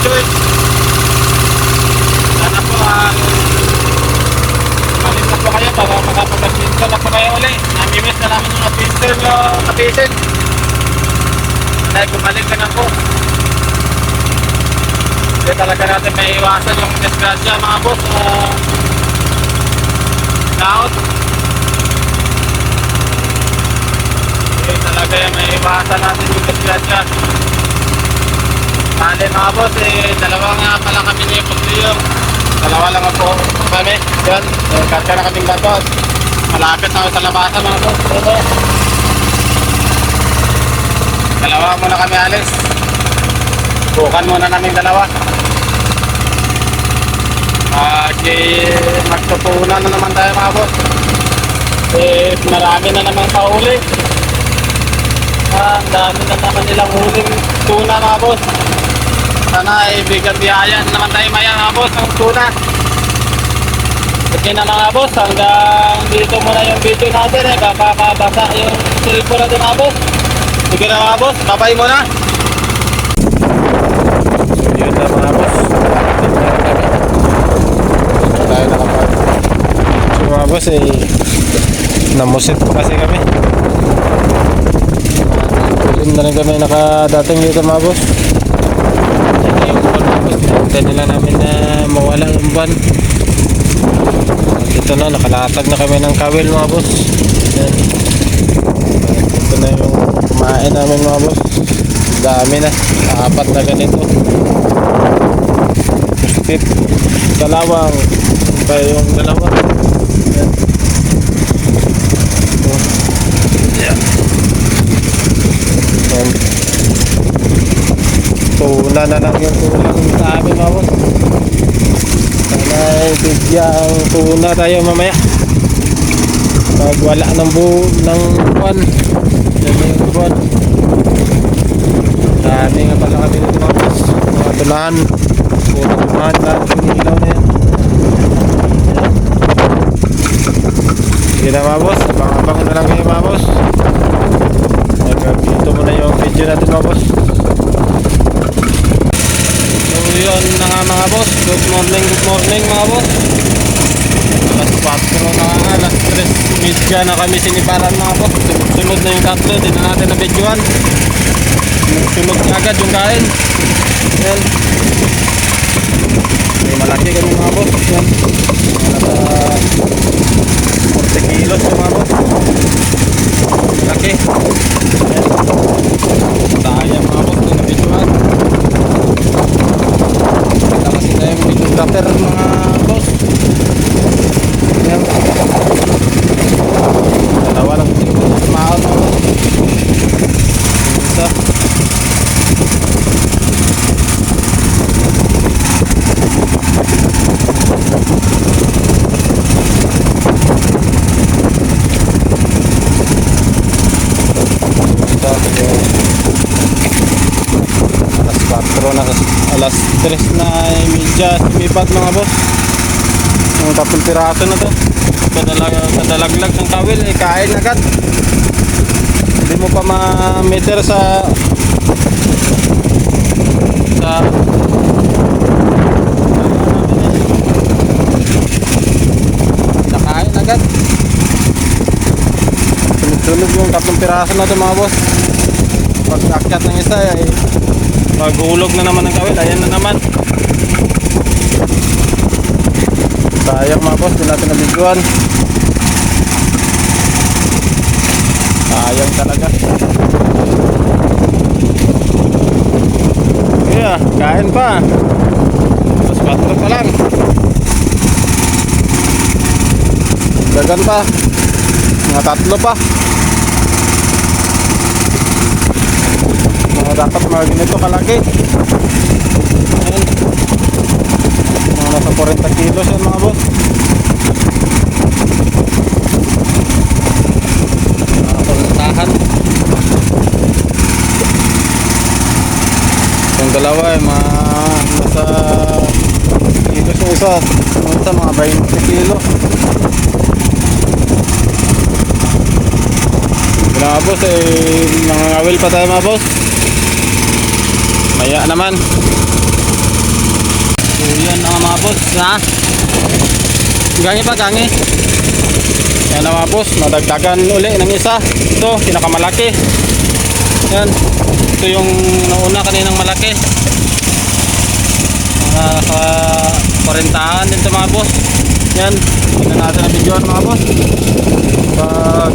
video eh. Sana po malit na po kayo para makapag-adventure na po kayo ulit. Namimiss na namin yung adventure nyo kapisin. Dahil bumalik ka na po. Hindi talaga natin may iwasan yung disgrasya mga boss. Laot. Hindi talaga yung may iwasan natin yung disgrasya. Bale mga boss, dalawa nga pala kami ni Pugliyo. Dalawa lang po kami. Yan, kaya na kaming batos. Malapit na sa labasan mga boss. Ito. Dalawa muna kami alis. Bukan muna namin dalawa. Magtutunan na naman tayo mga boss. Marami na naman kahuli. Ang dami na naman nilang huling tuna mga boss. Sana bigyan biyayan naman tayo maya mga boss ng tuna. Okay na mga boss, hanggang dito muna yung video natin. Kakabasa yung cellphone natin mga boss. Sige na mga boss, babay muna. So yun na mga boss. Tayo nakapag. So mga boss namusit po kasi kami. Tulim na rin kami nakadating dito mga boss. Yung buwan mga boss, pinagpunta nila namin na mawala yung buwan. Dito na, nakalatag na kami ng kawil mga boss. Yan. Ito na yung kumain namin mga boss. Dami na, apat na ganito. Pustit, dalawang pa yung dalawa. Yan. Yan. Yan. Tuna na lang yung tulang sa amin mga boss. Sana bigyang tuna tayo mamaya pag wala ng buwan. Yan yung buwan. Dami nga pala kami dito mga boss. Mga tunahan. Puro tunahan lahat yung ilaw na yan. Sige na mga boss, abang-abang na lang kayo mga boss. Dito muna yung video natin mga boss. So yun na nga mga boss, good morning mga boss. Alas 4 na nga, alas 3:30 na kami siniparan mga boss. Sunod na yung tatlo, di na natin na videoan. Sunod na agad yung kain. Yan. Malaki kami mga boss. Yan. Malaki 40 kilos mga boss. Malaki. Yan. Sayang mga boss, di na videoan. Kita kasi na yung videographer mga boss. Yan. Dalawa lang tumaon mga boss. Isa. Alas 3 na media sumipat mga boss. Yung 3 piraso na to. Kadalaglag ng kawil kain agad. Hindi mo pa ma-meter sa nakain agad. Sunod yung 3 piraso na to mga boss. Pag akyat ng isa maghulog na naman ng kawil. Ayan na naman. Sayang mga boss, di natin nabiguan. Sayang talaga. Yeah, kain pa. Alas 4 pa lang. Dagan pa. Mga 3 pa. Dapat mga ganito kalaki. Ayan. Mga nasa 40 kilos yan mga boss. Nakapagtahan. Yung dalawa mga nasa kilos yung isa. Yung isa mga 20 kilo. Mga boss nangangawil pa tayo mga boss. Maya naman. Yan mga boss, ha? Gangi pa, gangi. Yan mga boss, nadagdagan uli ng isa. Ito, pinakamalaki. Yan. Ito yung nauna kaninang malaki. Mga sa 40 din ito mga boss. Yan. Tingnan natin ang video mga boss. Pag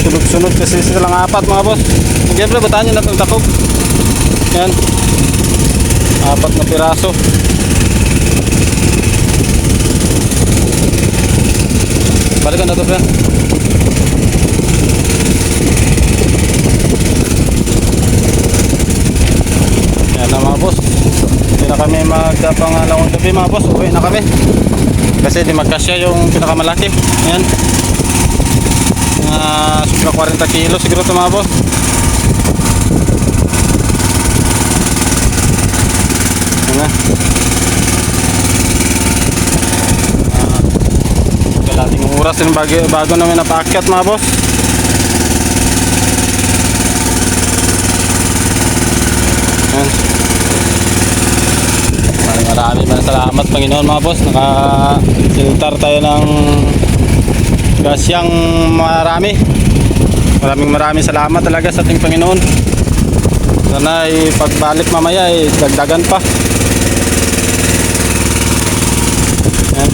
sunod-sunod kasi silang apat mga boss. Siyempre, bataan nyo na itong takog. Yan. 4 na piraso. Balikan na ito, pre. Yan na mga boss. Hindi na kami magpangalawang gabi mga boss. Uwi na kami. Kasi di magkasya yung pinakamalaki. Yan. Siguro 40 kilo siguro ito mga boss. Yan na. Kalating oras din bago namin napaakyat mga boss. Yan. Maraming salamat Panginoon mga boss. Naka-filter tayo ng gasyang marami. Maraming salamat talaga sa ating Panginoon. Sana pagbalik mamaya dagdagan pa. Yan.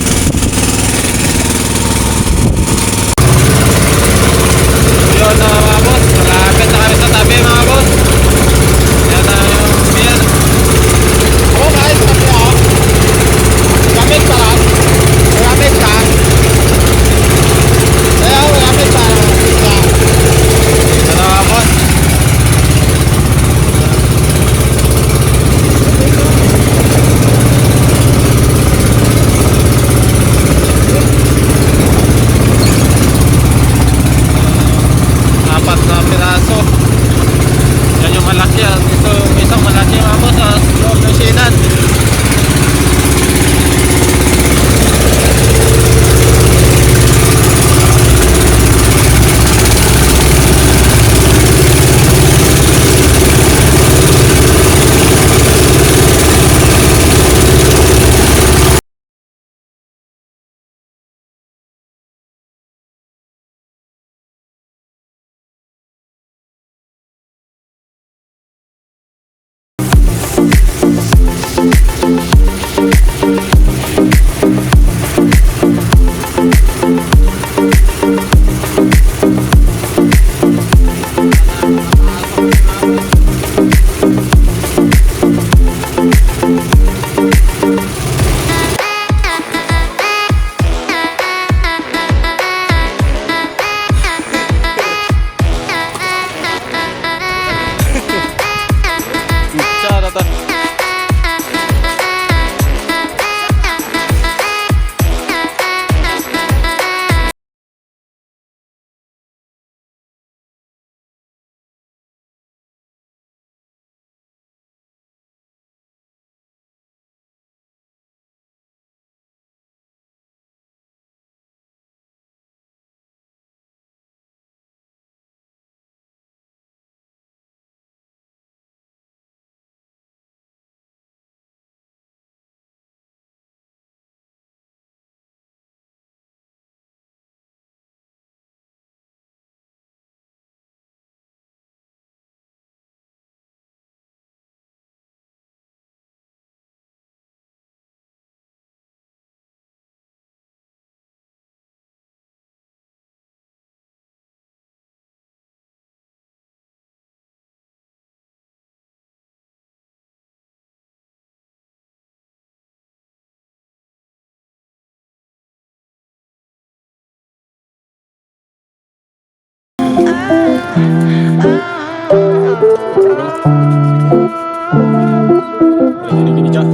Yun mga boss, malapit na kami sa tabi mga boss. Yan na yung beer. Oo guys, tabi ako. Gamit ka lang. Gamit ka. Ayaw, gamit ka. Yan na mga boss. Gini-gini, Cak.